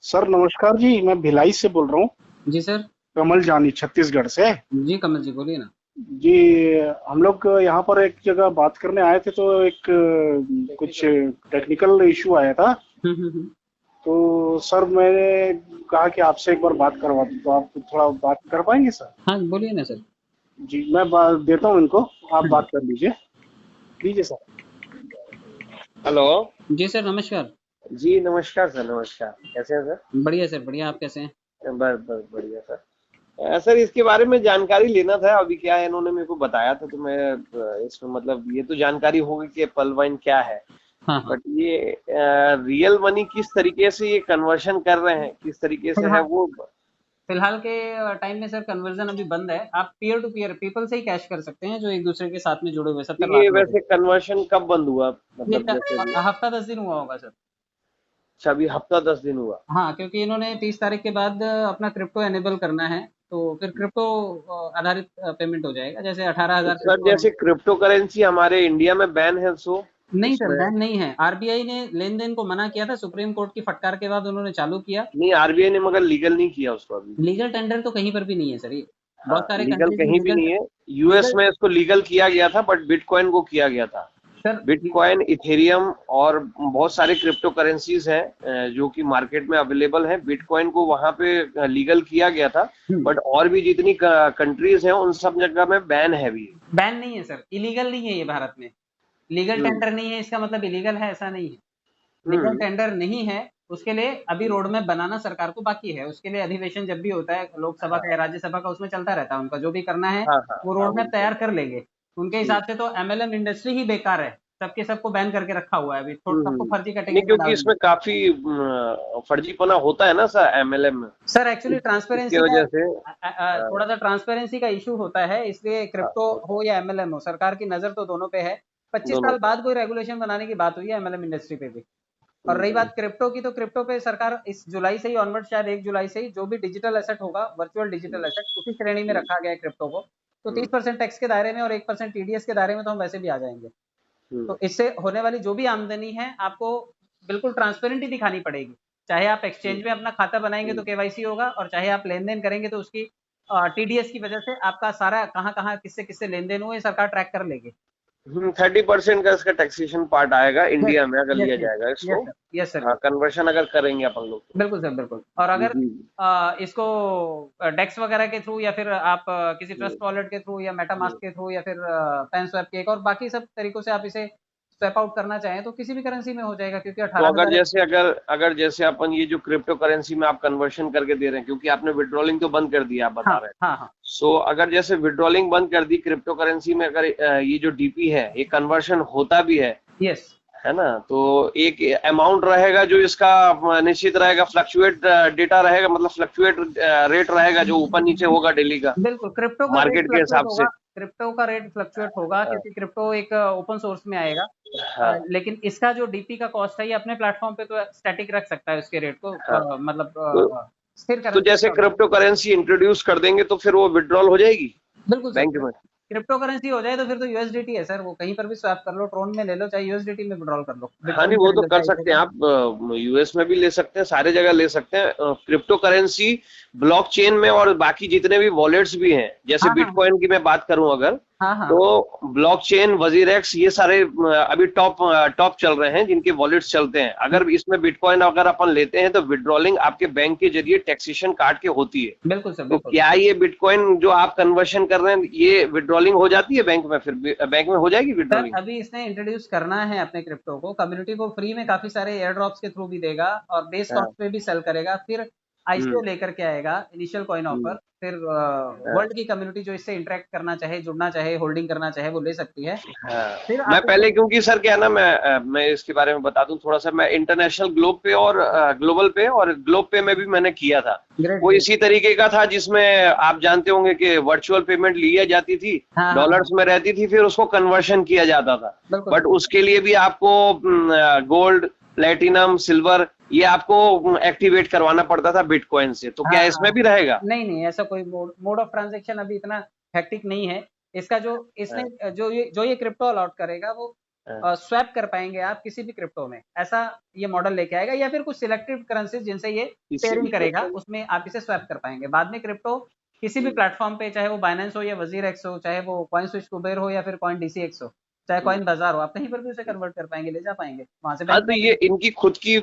Sir नमस्कार जी, मैं भिलाई से बोल रहा हूँ। जी सर। कमल जानी छत्तीसगढ़ से। जी कमल जी बोलिए ना। जी, हम लोग यहाँ पर एक जगह बात करने आए थे, तो एक कुछ टेक्निकल इशू आया था। हम्म। तो सर मैंने कहा कि आपसे एक बार बात करवा दूं, तो आप थोड़ा बात कर पाएंगे सर? हाँ बोलिए ना सर। जी, मैं देता हूँ इनको, आप हम्म। बात कर लीजिए। लीजिए सर। हेलो। जी सर नमस्कार। जी नमस्कार सर, नमस्कार। कैसे हैं सर? बढ़िया सर बढ़िया, आप कैसे हैं? बस बस बढ़िया सर। सर इसके बारे में जानकारी लेना था। अभी क्या है, इन्होंने मेरे को बताया था, तो मैं इसमें मतलब ये तो जानकारी होगी कि एप्पल वाइन क्या है। हाँ हाँ। बट ये रियल मनी किस तरीके से ये कन्वर्शन कर रहे हैं, किस तरीके से है फिलहाल वो। फिलहाल के टाइम में सर कन्वर्जन अभी बंद है। आप पीयर टू पीयर पीपल से ही कैश कर सकते हैं, जो एक दूसरे के साथ में जुड़े हुए तो 70 ये लाख लोग हैं। वैसे कन्वर्शन कब बंद हुआ, ये मतलब जैसे भी। हफ्ता 10 दिन हुआ होगा सर। अच्छा, अभी हफ्ता 10 दिन हुआ। हाँ, क्योंकि इन्होंने 30 तारीख के बाद अपना क्रिप्टो एनेबल करना है, तो फिर क्रिप्टो आधारित पेमेंट हो जाएगा, जैसे 18,000 सर क्रिप्टो। जैसे क्रिप्टो करेंसी हमारे इंडिया में बैन है, सो नहीं सर, उसमें। बैन नहीं है। आरबीआई ने लेन देन को मना किया था, सुप्रीम कोर्ट की फटकार के बाद उन्होंने चालू किया। नहीं, आरबीआई ने मगर लीगल नहीं किया उसको अभी। लीगल टेंडर तो कहीं पर भी नहीं है सर, ये हाँ, बहुत सारे लीगल कंट्रीज में कहीं भी लीगल नहीं है। यूएस लीगल में इसको लीगल किया गया था, बट बिटकॉइन को किया गया था। सर। बिटकॉइन, इथेरियम और बहुत सारे क्रिप्टो करेंसीज हैं जो कि मार्केट में अवेलेबल हैं। बिटकॉइन को वहां पे लीगल किया गया था। बट और भी जितनी कंट्रीज हैं उन सब जगह में बैन है भी। बैन नहीं है सर, इलीगल नहीं है ये भारत में। लीगल हम्म। टेंडर नहीं है इसका मतलब इलीगल है, ऐसा नहीं है। लीगल हम्म। टेंडर नहीं है। उसके लिए अभी रोड मैप बनाना सरकार को बाकी है। उसके लिए अधिवेशन जब भी होता है लोकसभा का हाँ या राज्यसभा का, उसमें चलता रहता है उनका, जो भी करना है हाँ हाँ वो हाँ, रोड मैप बिल्कुल। तैयार कर लेंगे। उनके हम्म। हिसाब से तो एमएलएम इंडस्ट्री ही बेकार है। सबके सबको बैन करके रखा हुआ है, अभी सबको फर्जी नहीं, कैटेगरी में क्योंकि डाल दिया। इसमें काफी फर्जीपना होता है ना सर, एमएलएम में। सर एक्चुअली इसकी ट्रांसपेरेंसी का वजह से थोड़ा सा ट्रांसपेरेंसी का इशू होता है, इसलिए क्रिप्टो होता हो या एमएलएम हो, सरकार की नजर तो दोनों पे है। है 25 दोनों साल पे। बाद कोई रेगुलेशन बनाने की बात हुई है एमएलएम इंडस्ट्री पे भी। और रही हम्म। बात क्रिप्टो की, तो क्रिप्टो पे सरकार इस जुलाई से ही ऑनवर्ड, शायद 1 जुलाई से ही, जो भी डिजिटल एसेट होगा, वर्चुअल डिजिटल एसेट, उसी श्रेणी में हम्म। रखा गया है क्रिप्टो को। तो हम्म। 30% टैक्स के दायरे में और 1% टीडीएस के दायरे में तो हम वैसे भी आ जाएंगे। हम्म। तो इससे होने वाली जो भी आमदनी है आपको बिल्कुल ट्रांसपेरेंट ही दिखानी पड़ेगी। चाहे आप हम्म। एक्सचेंज में अपना खाता बनाएंगे तो हम्म। केवाईसी होगा, और चाहे आप लेन देन करेंगे तो उसकी टीडीएस की वजह से आपका सारा कहाँ कहाँ किससे किससे लेन देन हुआ, ये सरकार ट्रैक कर लेगी। 30% का इसका टैक्सेशन पार्ट आएगा यस इंडिया में, अगर यस लिया यस। जाएगा यस इसको। सर, यस सर, हाँ, यस। कन्वर्शन अगर करेंगे अपन लोग तो। बिल्कुल सर, बिल्कुल। और अगर जी। इसको डेक्स वगैरह के थ्रू, या फिर आप किसी हम्म। ट्रस्ट वॉलेट के थ्रू, या मेटामास्क हम्म। के थ्रू, या फिर पैन स्वैप के, एक और बाकी सब तरीकों से आप इसे स्वैप आउट करना चाहें तो किसी भी करेंसी में हो जाएगा, क्योंकि तो अगर 18,000। जैसे अगर अगर जैसे अपन ये जो क्रिप्टो करेंसी में आप कन्वर्शन करके दे रहे हैं, क्योंकि आपने विड्रॉलिंग तो बंद कर दिया, आप बता हाँ रहे हैं। हाँ हाँ। सो अगर जैसे विड्रॉलिंग बंद कर दी क्रिप्टो करेंसी में, अगर ये जो डीपी है ये कन्वर्शन होता भी यस। है ना, तो एक अमाउंट रहेगा जो इसका निश्चित रहेगा, फ्लक्चुएट डेटा रहेगा, मतलब फ्लक्चुएट रेट रहेगा जो ऊपर नीचे होगा डेली का, बिल्कुल, क्रिप्टो का रेट मार्केट के फ्लक्चुएट हिसाब से। होगा। क्रिप्टो का रेट फ्लक्चुएट होगा, हाँ। क्योंकि क्रिप्टो एक ओपन सोर्स में आएगा। हाँ। लेकिन इसका जो डीपी का कॉस्ट है, ये अपने प्लेटफॉर्म पे तो स्टैटिक रख सकता है उसके रेट को, हाँ। मतलब तो, स्थिर तो करेंसी जैसे का। क्रिप्टो करेंसी इंट्रोड्यूस कर देंगे तो फिर वो विड्रॉल हो जाएगी बिल्कुल सर। बैंक में। क्रिप्टो करेंसी हो जाए तो फिर तो यूएसडीटी है सर, वो कहीं पर भी स्वैप कर लो, ट्रोन में ले लो, चाहे यूएसडीटी में विड्रॉल कर लो, हाँ, नहीं बिटकॉइन वो में ले तो लो, कर चाहे सकते हैं इथेरियम। आप, यूएस में भी ले सकते हैं, सारे जगह ले सकते हैं क्रिप्टो करेंसी। ब्लॉकचेन में और बाकी जितने भी वॉलेट्स भी हैं, जैसे हाँ हाँ बिटकॉइन की मैं बात करूं अगर, हाँ हाँ हाँ। तो ब्लॉकचेन, वजीरेक्स, ये सारे अभी टॉप टॉप चल रहे हैं जिनके वॉलेट्स चलते हैं। अगर इसमें बिटकॉइन अगर अपन लेते हैं तो विड्रॉलिंग आपके बैंक के जरिए टैक्सेशन काट के होती है। बिल्कुल सर, तो बिल्कुल। क्या ये बिटकॉइन जो आप कन्वर्शन कर रहे हैं, ये विड्रॉलिंग हो जाती है बैंक में, फिर बैंक में हो जाएगी सर विड्रॉलिंग? अभी इसने इंट्रोड्यूस करना है अपने क्रिप्टो को, कम्युनिटी को फ्री में काफी सारे एयर ड्रॉप्स के थ्रू भी देगा, और बेस हाँ। कॉस्ट पे भी सेल करेगा। फिर आईसीओ हम्म। लेकर के आएगा, इनिशियल कॉइन हम्म। ऑफर। फिर हाँ। वर्ल्ड की कम्युनिटी जो इससे इंटरेक्ट करना चाहे, जुड़ना चाहे, होल्डिंग करना चाहे, वो ले सकती है। हाँ। फिर मैं आप इसको। पहले, क्योंकि सर क्या है ना, मैं इसके बारे में बता दूं थोड़ा सा। मैं इंटरनेशनल ग्लोब पे और ग्लोबल पे और ग्लोब पे में भी मैंने किया था। ग्रेट वो ग्रेट। इसी तरीके का था, जिसमें आप जानते होंगे कि वर्चुअल पेमेंट लिया जाती थी, हाँ हाँ हाँ। डॉलर्स में रहती थी, फिर उसको कन्वर्शन किया जाता था। बिल्कुल बट सर। उसके लिए भी आपको गोल्ड, प्लेटिनम, सिल्वर, ये आपको एक्टिवेट करवाना पड़ता था बिटकॉइन से। तो हाँ क्या हाँ इसमें भी हाँ। रहेगा? नहीं नहीं, ऐसा कोई मोड मोड ऑफ ट्रांजेक्शन अभी इतना हेक्टिक नहीं है। इसका जो हाँ। इसने जो ये क्रिप्टो अलॉट करेगा, वो स्वैप कर पाएंगे आप किसी भी क्रिप्टो में, ऐसा ये मॉडल लेके आएगा, या फिर कुछ सिलेक्टेड करेंसीज जिनसे ये पेयरिंग करेगा उसमें आप इसे स्वैप कर पाएंगे। बाद में क्रिप्टो किसी भी प्लेटफॉर्म पे, चाहे वो बाइनेंस हो या वजीर एक्स हो, चाहे वो कॉइन स्विच कुबेर हो या फिर कॉइन डीसीएक्स हो, चाहे कॉइन बाजार हो, आप कहीं पर भी उसे कन्वर्ट कर पाएंगे, ले जा पाएंगे वहां से हाँ, बैंक तो में। ये इनकी खुद की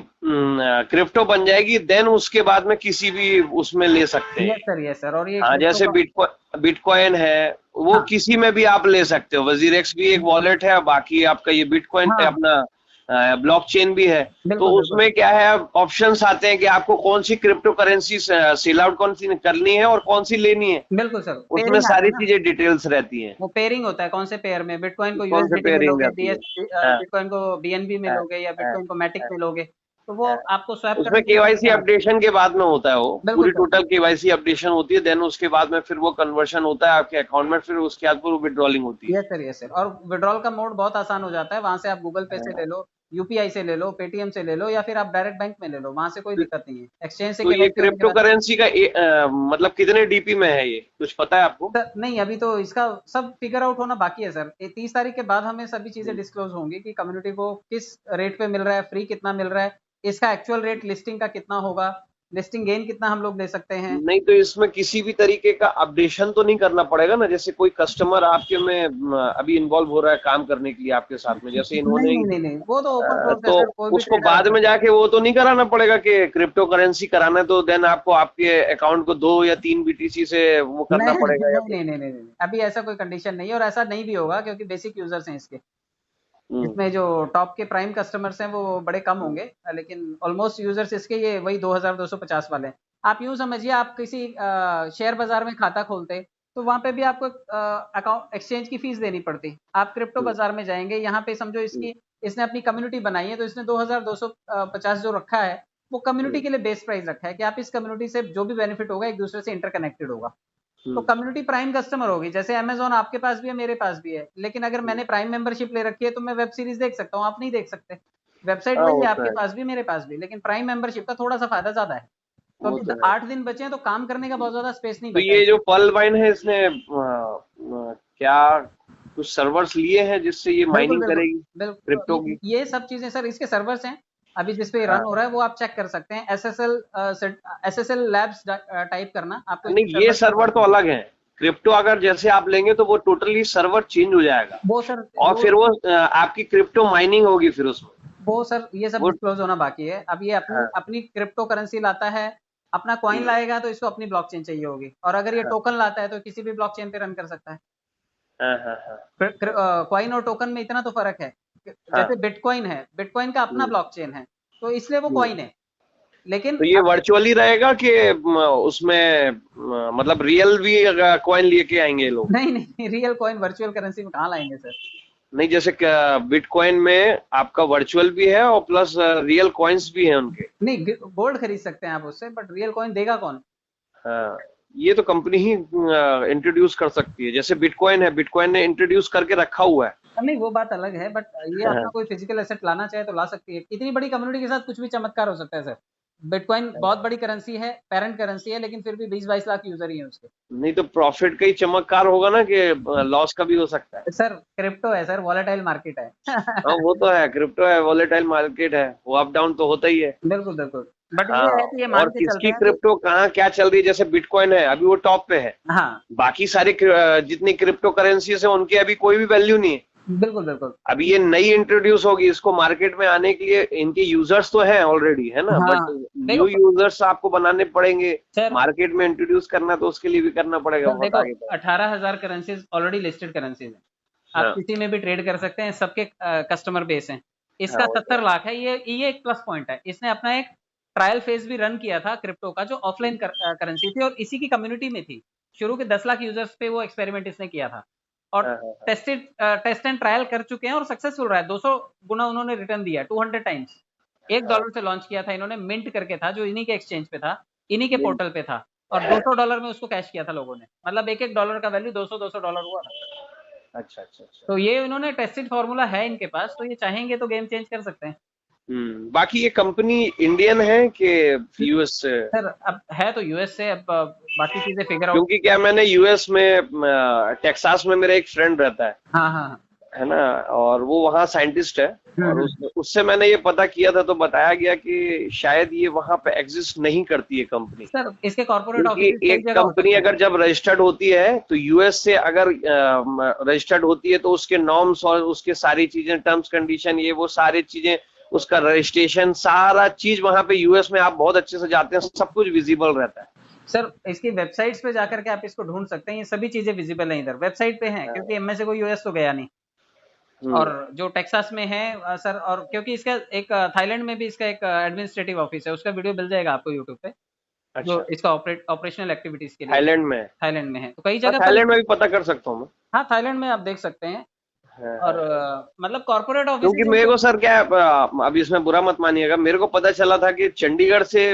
क्रिप्टो बन जाएगी, देन उसके बाद में किसी भी उसमें ले सकते हैं। Yes sir, yes sir. और ये हाँ, क्रिप्टो जैसे का, बिटकॉइन है, वो हाँ किसी में भी आप ले सकते हो। वजीर एक्स भी एक वॉलेट है, बाकी आपका ये बिटकॉइन हाँ, अपना ब्लॉकचेन भी है। तो बिल्कुल बिल्कुल उसमें क्या है, ऑप्शंस आते हैं कि आपको कौन सी क्रिप्टो करेंसी सेल आउट कौन सी करनी है और कौन सी लेनी है। बिल्कुल सर, उसमें पेयरिंग आता सारी है ना, चीजें डिटेल्स रहती हैं। वो पेयरिंग होता है, कौन से पेयर में बिटकॉइन को कौन से यूएसडीटी में पेयरिंग लोगे, रहती है। हाँ, बिटकॉइन को बीएनबी में हाँ, लोगे, या हाँ, बिटकॉइन को मैटिक हाँ, में लोगे, तो वो हाँ। आपको स्वैप उसमें करने के लिए केवाईसी तरीका आता है। अपडेशन के बाद में होता है, वो बिल्कुल पूरी सर, टोटल केवाईसी अपडेशन होती है, देन उसके बाद में फिर वो कन्वर्शन होता है आपके अकाउंट में, फिर उसके बाद वो विड्रॉलिंग होती यस सर, यस सर। और विड्रॉल का मोड बहुत आसान हो जाता है, वहां से आप गूगल पे से है। ले लो, यूपीआई से ले लो, पेटीएम से ले लो, या फिर आप डायरेक्ट बैंक में ले लो, वहां से कोई दिक्कत नहीं है। एक्सचेंज से तो ये केवाईसी होने के क्रिप्टो बाद, करेंसी का मतलब कितने डीपी में है, ये कुछ पता है आपको? सर नहीं, अभी तो इसका सब फिगर आउट होना बाकी है सर। 30 तारीख के बाद हमें सभी चीजें डिस्क्लोज होंगी कि कम्युनिटी को किस रेट पे मिल रहा है, फ्री कितना मिल रहा है, इसका एक्चुअल रेट लिस्टिंग का कितना होगा, लिस्टिंग गेन कितना हम लोग ले सकते हैं। नहीं, तो इसमें किसी भी तरीके का अपडेशन तो नहीं करना पड़ेगा ना? जैसे कोई कस्टमर आपके में अभी इन्वॉल्व हो रहा है काम करने के लिए आपके साथ में, जैसे नहीं इन्होंने नहीं नहीं नहीं, वो तो ओपन सोर्स है तो सर, कोई भी उसको ट्रेडर आ बाद में सकता है। जाके वो तो नहीं कराना पड़ेगा कि क्रिप्टो करेंसी कराना है, तो देन आपको आपके अकाउंट को 2 या 3 बीटीसी से वो करना नहीं पड़ेगा या नहीं कुछ? नहीं नहीं नहीं नहीं, अभी ऐसा कोई कंडीशन नहीं है, और ऐसा नहीं भी होगा क्योंकि बेसिक यूजर्स हैं इसके। हम्म, इसमें जो टॉप के प्राइम कस्टमर्स हैं वो बड़े कम होंगे, लेकिन ऑलमोस्ट यूजर्स इसके ये वही 2250 वाले हैं। आप यूं समझिए, आप किसी शेयर बाजार में खाता खोलते तो वहां पे भी आपको अकाउंट एक्सचेंज की फीस देनी पड़ती। आप क्रिप्टो हम्म, बाजार में जाएंगे, यहाँ पे समझो हम्म, इसकी, इसने अपनी कम्युनिटी बनाई है, तो इसने 2250 जो रखा है वो कम्युनिटी हम्म, के लिए बेस प्राइस रखा है कि आप इस कम्युनिटी से जो भी बेनिफिट होगा एक दूसरे से इंटरकनेक्टेड होगा। तो हम्म, कम्युनिटी प्राइम कस्टमर होगी, जैसे अमेजोन आपके पास भी है, मेरे पास भी है, लेकिन अगर हम्म। मैंने प्राइम मेंबरशिप ले रखी है तो मैं वेब सीरीज देख सकता हूँ, आप नहीं देख सकते। वेबसाइट हाँ, वही वो है, तो आपके है, पास भी मेरे पास भी, लेकिन प्राइम मेंबरशिप का थोड़ा सा फायदा ज्यादा है। तो वो अभी तो है। 8 दिन बचे हैं, तो काम करने का बहुत ज्यादा स्पेस नहीं तो बचा है ये जो इसमें। पर्ल वाइन है, इसने क्या कुछ सर्वर्स लिए हैं जिससे ये बिल्कुल माइनिंग बिल्कुल करेगी बिल्कुल, क्रिप्टो की? ये सब चीजें सर इसके सर्वर्स हैं, अभी जिस पे रन हाँ। हो रहा है वो आप चेक कर सकते हैं। एसएसएल लैब्स टाइप करना, आपको इसके नहीं, ये सर्वर्स सर्वर तो अलग है। क्रिप्टो अगर जैसे आप लेंगे तो वो टोटली सर्वर चेंज हो जाएगा, वो सर, और फिर वो आपकी क्रिप्टो माइनिंग होगी फिर उसमें। वो सर ये सब वो डिस्क्लोज होना बाकी है। अब ये अपनी हाँ, अपनी क्रिप्टो करेंसी लाता है, अपना कॉइन हम्म, लाएगा तो इसको अपनी ब्लॉकचेन चाहिए होगी, और अगर ये हाँ, टोकन लाता है तो किसी भी ब्लॉकचेन पे रन कर सकता है। हाँ, हाँ, हाँ, कॉइन और टोकन में इतना तो फर्क है, हाँ, जैसे बिटकॉइन है, बिटकॉइन का अपना हम्म, ब्लॉकचेन है, तो इसलिए वो हम्म। कॉइन है। लेकिन तो ये अब वर्चुअली रहेगा कि उसमें मतलब रियल भी कॉइन लेके आएंगे ये लोग? नहीं नहीं, रियल कॉइन वर्चुअल करेंसी में कहाँ लाएंगे सर। नहीं, जैसे बिटकॉइन में आपका वर्चुअल भी है और प्लस रियल कॉइन्स भी हैं उनके। नहीं, गोल्ड खरीद सकते हैं आप उससे, बट रियल कॉइन देगा कौन। हाँ, ये तो कंपनी ही इंट्रोड्यूस कर सकती है, जैसे बिटकॉइन है, बिटकॉइन ने इंट्रोड्यूस करके रखा हुआ है। नहीं, वो बात अलग है, बट ये अपना कोई फिजिकल एसेट लाना चाहे तो ला सकती है। इतनी बड़ी कम्युनिटी के साथ कुछ भी चमत्कार हो सकता है सर। बिटकॉइन बहुत बड़ी करेंसी है, पेरेंट करेंसी है, लेकिन फिर भी 20-22 लाख यूजर ही है उसके। नहीं तो प्रॉफिट का ही चमत्कार होगा ना, कि लॉस का भी हो सकता है। सर क्रिप्टो है सर, वॉलेटाइल मार्केट है। हाँ, वो तो है, क्रिप्टो है, वॉलेटाइल मार्केट है, वो अप डाउन तो होता ही है। बिल्कुल बिल्कुल, बट हाँ, ये है कि ये और मान के चलते किसकी हैं कि, क्रिप्टो कहाँ क्या चल रही है, जैसे बिटकॉइन है अभी वो टॉप पे है, हाँ बाकी सारे जितनी क्रिप्टो करेंसीज है उनकी अभी कोई भी वैल्यू नहीं है। बिल्कुल बिल्कुल, अभी ये नई इंट्रोड्यूस होगी, इसको मार्केट में आने के लिए इनके यूजर्स तो हैं ऑलरेडी, है ना, हाँ बट न्यू देखो यूजर्स आपको बनाने पड़ेंगे। सर, मार्केट में इंट्रोड्यूस करना तो उसके लिए भी करना पड़ेगा बहुत देखो आगे तक। 18,000 करेंसीज ऑलरेडी लिस्टेड करेंसीज हैं, आप हाँ, किसी में भी ट्रेड कर सकते हैं, सबके कस्टमर बेस हैं। हाँ, इसका वो तो 70 लाख है, ये एक प्लस पॉइंट है। इसने अपना एक ट्रायल फेज भी रन किया था क्रिप्टो का, जो ऑफलाइन करेंसी थी और इसी की कम्युनिटी में थी। शुरू के 10 लाख यूजर्स पे वो एक्सपेरिमेंट इसने किया था, और हाँ, हाँ, टेस्ट एंड ट्रायल कर चुके हैं और सक्सेसफुल रहा है। 200 गुना उन्होंने रिटर्न दिया, 200 टाइम्स। हाँ। $1 से लॉन्च किया था इन्होंने, मिंट करके था, जो इन्हीं के एक्सचेंज पे था, इन्हीं के नहीं, पोर्टल पे था, और $200 में उसको कैश किया था लोगों ने, मतलब एक एक डॉलर का वैल्यू $200 हुआ था। अच्छा, अच्छा, अच्छा। तो ये इन्होंने टेस्टेड फॉर्मूला है इनके पास, तो ये चाहेंगे तो गेम चेंज कर सकते हैं। बाकी ये कंपनी इंडियन है कि यूएस से? सर अब है तो यूएस से, अब बाकी चीजें फिगर आउट। क्योंकि क्या, मैंने यूएस में टेक्सास में मेरा एक फ्रेंड रहता है हाँ हाँ है ना, और वो वहाँ साइंटिस्ट है, और उससे मैंने ये पता किया था, तो बताया गया कि शायद ये वहाँ पे एग्जिस्ट नहीं करती है कंपनी। सर इसके कॉर्पोरेट क्योंकि ऑफिस कई एक जगह होते कंपनी हैं। अगर जब रजिस्टर्ड होती है तो यूएस से अगर रजिस्टर्ड होती है तो उसके नॉर्म्स और उसके सारी चीजें, टर्म्स कंडीशन, ये वो सारी चीजें, उसका रजिस्ट्रेशन, सारा चीज वहां पे यूएस में, आप बहुत अच्छे से जाते हैं, सब कुछ विजिबल रहता है। सर इसकी वेबसाइट्स पे जाकर के आप इसको ढूंढ सकते हैं, ये सभी चीजें विजिबल हैं इधर वेबसाइट पे हैं, क्योंकि इनमें से कोई यूएस तो गया नहीं। और जो टेक्सास में है सर, और क्योंकि इसका एक थाईलैंड में भी इसका एक एडमिनिस्ट्रेटिव ऑफिस है, उसका वीडियो मिल जाएगा आपको यूट्यूब पे, जो अच्छा, इसका ऑपरेशनल एक्टिविटीज के लिए थाईलैंड में? थाईलैंड में है, तो कई हाँ, जगह पर। थाईलैंड में भी पता कर सकता हूँ मैं। हाँ थाईलैंड में आप देख सकते हैं। हाँ, और हाँ। मतलब कॉर्पोरेट क्योंकि ऑफिस मेरे को सर क्या है, अब इसमें बुरा मत मानिएगा, मेरे को पता चला था कि चंडीगढ़ से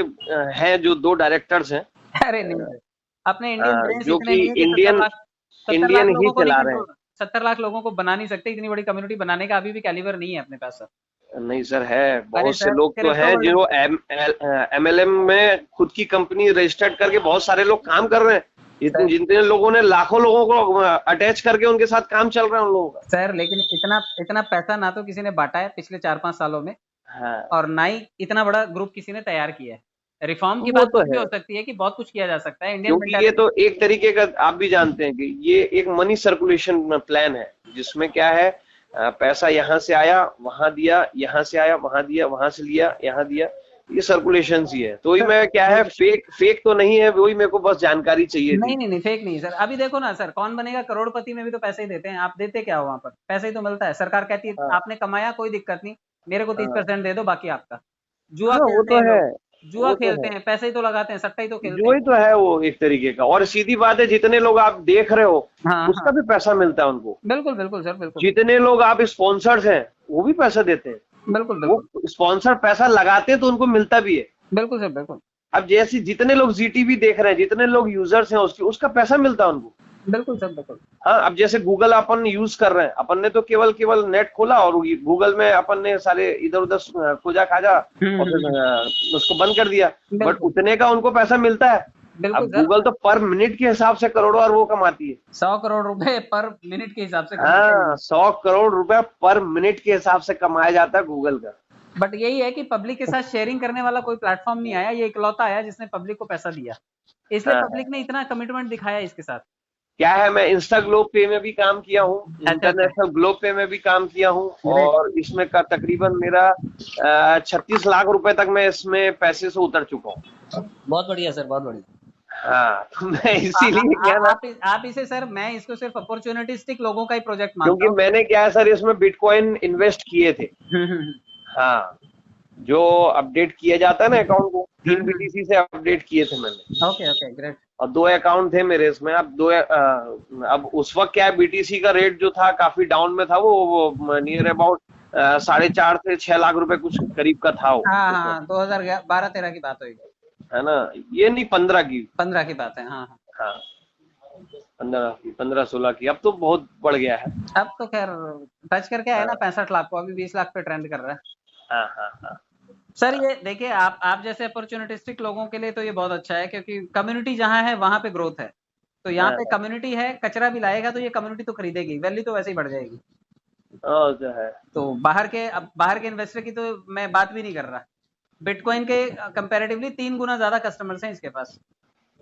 हैं जो 2 डायरेक्टर्स हैं, अरे नहीं सर, अपने इंडियन ब्रेन्स जो इतने कि नहीं है कि इंडियन 70 लाख इंडियन ही लोगों को नहीं चला रहे हैं। कंट्रोल, 70 लाख लोगों को बना नहीं सकते, इतनी बड़ी कम्युनिटी बनाने का अभी भी कैलिबर नहीं है अपने पास सर। नहीं सर, है अरे बहुत से सर लोग तो क्रिप्टो हैं वर्ल्ड, जो एमएलएम में खुद की कंपनी रजिस्टर्ड करके बहुत सारे लोग काम कर रहे हैं। जितने सर जितने लोगों ने, लाखों लोगों को अटैच करके उनके साथ काम चल रहा है उन लोगों का। सर लेकिन इतना इतना पैसा ना तो किसी ने बांटा है पिछले 4-5 सालों में, हाँ, और ना ही इतना बड़ा ग्रुप किसी ने तैयार किया है। रिफॉर्म की वो बात तो कुछ भी है, हो सकती है कि बहुत कुछ किया जा सकता है, इंडियन क्योंकि ये मेंटालिटी। तो एक तरीके का, आप भी जानते हैं कि ये एक मनी सर्कुलेशन प्लान है, जिसमें क्या है, पैसा यहाँ से आया वहां दिया, यहाँ से आया वहां दिया, वहां से लिया यहाँ दिया, ये सर्कुलेशन ही है। तो वही मैं, क्या है, फेक फेक तो नहीं है, वही मेरे को बस जानकारी चाहिए थी। नहीं नहीं नहीं, फेक नहीं सर। अभी देखो ना सर, कौन बनेगा करोड़पति में भी तो पैसे ही देते हैं, आप देते क्या हो वहां पर, पैसे ही तो मिलता है। सरकार कहती है हाँ, आपने कमाया कोई दिक्कत नहीं, मेरे को हाँ, 30% दे दो, बाकी आपका। जुआ हाँ, वो खेलते तो हैं है, लोग, जुआ वो तो खेलते है, हैं, पैसे ही तो लगाते हैं, सट्टा ही तो खेलते जो हैं। ही तो है वो एक तरीके का। और सीधी बात है, जितने लोग आप देख रहे हो हाँ उसका हाँ, भी पैसा मिलता है उनको। बिल्कुल बिल्कुल सर, बिल्कुल जितने लोग आप स्पॉन्सर्स हैं वो भी पैसा देते हैं। बिल्कुल वो बिल्कुल स्पॉन्सर पैसा लगाते हैं तो उनको मिलता भी है। बिल्कुल सर, बिल्कुल अब जैसे जितने लोग जीटीवी देख रहे हैं, जितने लोग यूजर्स हैं उसकी, उसका पैसा मिलता है उनको। बिल्कुल सर, बिल्कुल। हाँ, अब जैसे गूगल अपन यूज कर रहे हैं, अपन ने तो केवल केवल नेट खोला और गूगल में अपन ने सारे इधर उधर खोजा खाजा और फिर हम्म, उसको बंद कर दिया, बट बिल्कुल उतने का उनको पैसा मिलता है। बिल्कुल अब सर। गूगल तो पर मिनट के हिसाब से करोड़ों और वो कमाती है। 100 करोड़ रुपए पर मिनट के हिसाब से कमाते हाँ, हैं। 100 करोड़ रुपया पर मिनट के हिसाब से कमाया जाता है गूगल का। बट यही है कि पब्लिक के साथ शेयरिंग करने वाला कोई प्लेटफॉर्म नहीं आया, ये इकलौता आया जिसने पब्लिक को पैसा दिया, इसलिए हाँ, पब्लिक ने इतना कमिटमेंट दिखाया इसके साथ। क्या है, मैं इंस्टा ग्लोब पे में भी काम किया हूँ, अच्छा अच्छा, इंटरनेशनल ग्लोब पे में भी काम किया हूँ, ग्रेट। और इसमें का तकरीबन मेरा 36 लाख रुपए तक मैं इसमें पैसे से उतर चुका हूँ। बहुत बढ़िया सर, बहुत बढ़िया। हाँ, तो मैं इसीलिए क्या ना, आप इसे सर, मैं इसको सिर्फ अपॉर्चुनिटिस्टिक लोगों का ही प्रोजेक्ट मानता क्योंकि हूँ। मैंने क्या है सर, इसमें बिटकॉइन इन्वेस्ट किए थे। हाँ, जो अपडेट किया जाता है ना अकाउंट को, 3 बीटीसी से अपडेट किए थे मैंने, ओके ओके, ग्रेट। और 2 अकाउंट थे मेरे इसमें। अब उस वक्त क्या है, बीटीसी का रेट जो था काफी डाउन में था, वो नियर अबाउट 4.5 से 6 लाख रुपए कुछ करीब का था वो हाँ उस वक्त, हाँ, 2012-13 की बात होगी। है ना, ये नहीं 15 की। 15 की बात है, हाँ हाँ। हाँ, 15-16 की, अब तो बहुत बढ़ गया है। अब तो खैर टच करके आया ना हाँ, 65 लाख को, अभी 20 लाख पे ट्रेंड कर रहा है। हाँ, हाँ, हाँ, सर ये देखिए, आप जैसे अपॉर्चुनिटिस्टिक लोगों के लिए तो ये बहुत अच्छा है, क्योंकि कम्युनिटी जहाँ है वहां पे ग्रोथ है। तो यहाँ पे हाँ, कम्युनिटी है, कचरा भी लाएगा तो ये कम्युनिटी तो खरीदेगी, वैल्यू तो वैसे ही बढ़ जाएगी। हाँ, जो है। तो बाहर के इन्वेस्टर की तो मैं बात भी नहीं कर रहा। बिटकॉइन के कंपैरेटिवली 3 गुना ज्यादा कस्टमर्स हैं इसके पास,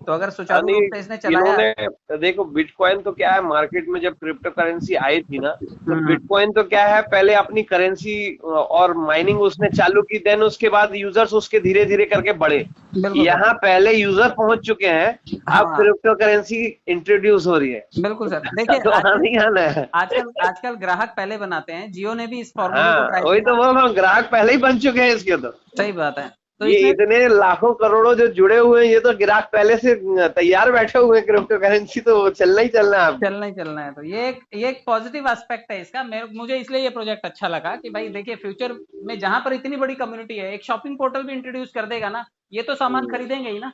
तो अगर सुचारू यानी रूप से इसने चलाया। इन्होंने देखो, बिटकॉइन तो क्या है, मार्केट में जब क्रिप्टो करेंसी आई थी ना, तो हम्म, बिटकॉइन तो क्या है, पहले अपनी करेंसी और माइनिंग उसने चालू की, देन उसके बाद यूजर्स उसके धीरे धीरे करके बढ़े। बिल्कुल यहाँ बिल्कुल। पहले यूजर पहुंच चुके हैं, अब हाँ क्रिप्टो करेंसी इंट्रोड्यूस हो रही है। बिल्कुल सर, देखिए तो आने ही आना है। आजकल ग्राहक पहले बनाते हैं, जियो ने भी इस फॉर्मूले को हाँ, ट्राई वही तो किया। बोल रहा हूँ, ग्राहक पहले ही बन चुके हैं इसके तो। सही बात है। तो ये इसने इतने लाखों करोड़ों जो जुड़े हुए हैं, ये तो ग्राहक पहले से तैयार बैठे हुए हैं, क्रिप्टो करेंसी तो चलना ही चलना है अब। चलना है, तो ये एक पॉजिटिव एस्पेक्ट है इसका। मुझे इसलिए ये प्रोजेक्ट अच्छा लगा कि भाई देखिए, फ्यूचर में जहां पर इतनी बड़ी कम्युनिटी है, एक शॉपिंग पोर्टल भी इंट्रोड्यूस कर देगा ना, ये तो सामान हम्म, खरीदेंगे ही ना।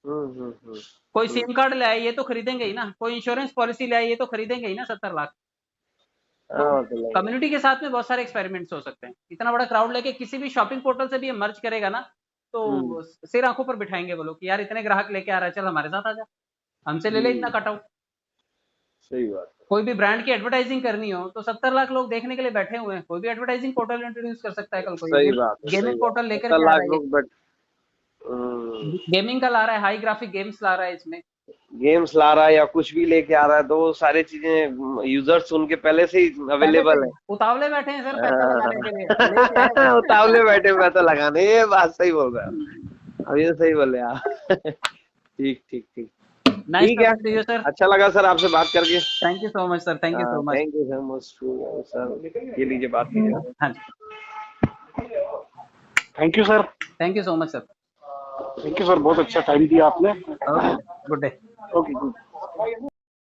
हम्म, हम्म, कोई हम्म, सिम कार्ड ले आए, ये तो खरीदेंगे ही ना। कोई इंश्योरेंस पॉलिसी ले आए, ये तो खरीदेंगे ही ना 70 लाख। तो हाँ, तो लगेगा। कम्युनिटी के साथ में बहुत सारे एक्सपेरिमेंट्स हो सकते हैं। इतना बड़ा क्राउड लेके किसी भी शॉपिंग पोर्टल से भी ये मर्ज करेगा ना, हम्म, तो सिर आंखों पर बिठाएंगे वो लोग कि यार इतने ग्राहक लेके आ रहा है, चल हमारे साथ आ जा, हमसे ले ले इतना हम्म, कटआउट। सही बात है। कोई भी ब्रांड की एडवर्टाइजिंग करनी हो तो 70 लाख लोग देखने के लिए बैठे हुए हैं, कोई भी एडवर्टाइजिंग पोर्टल इंट्रोड्यूस कर सकता है कल को। सही बात है, गेमिंग सही बात पोर्टल है। लेकर 70 के आ लाख रहा है, लोग बट गेमिंग का ला रहा है, हाई ग्राफिक गेम्स ला रहा है इसमें। गेम्स ला रहा है या कुछ भी लेके आ रहा है, तो वो सारी चीजें यूजर्स उनके पहले से ही पहले से अवेलेबल है। उतावले बैठे हैं सर पैसा लगाने के लिए, लेके आए बस। उतावले बैठे हुए तो लगाने, ये बात सही बोल रहे हैं, अब ये सही बोले आप। ठीक ठीक ठीक, नाइस ठीक है, टॉकिंग टू यू सर। अच्छा लगा सर आपसे बात करके। Thank you so much sir, thank you so much. Thank you so much sir, ये लीजिए बात कीजिए। हाँ जी, thank you sir. Thank you so much sir. Thank you sir, बहुत अच्छा टाइम दिया आपने। Okay, good day. Okay good.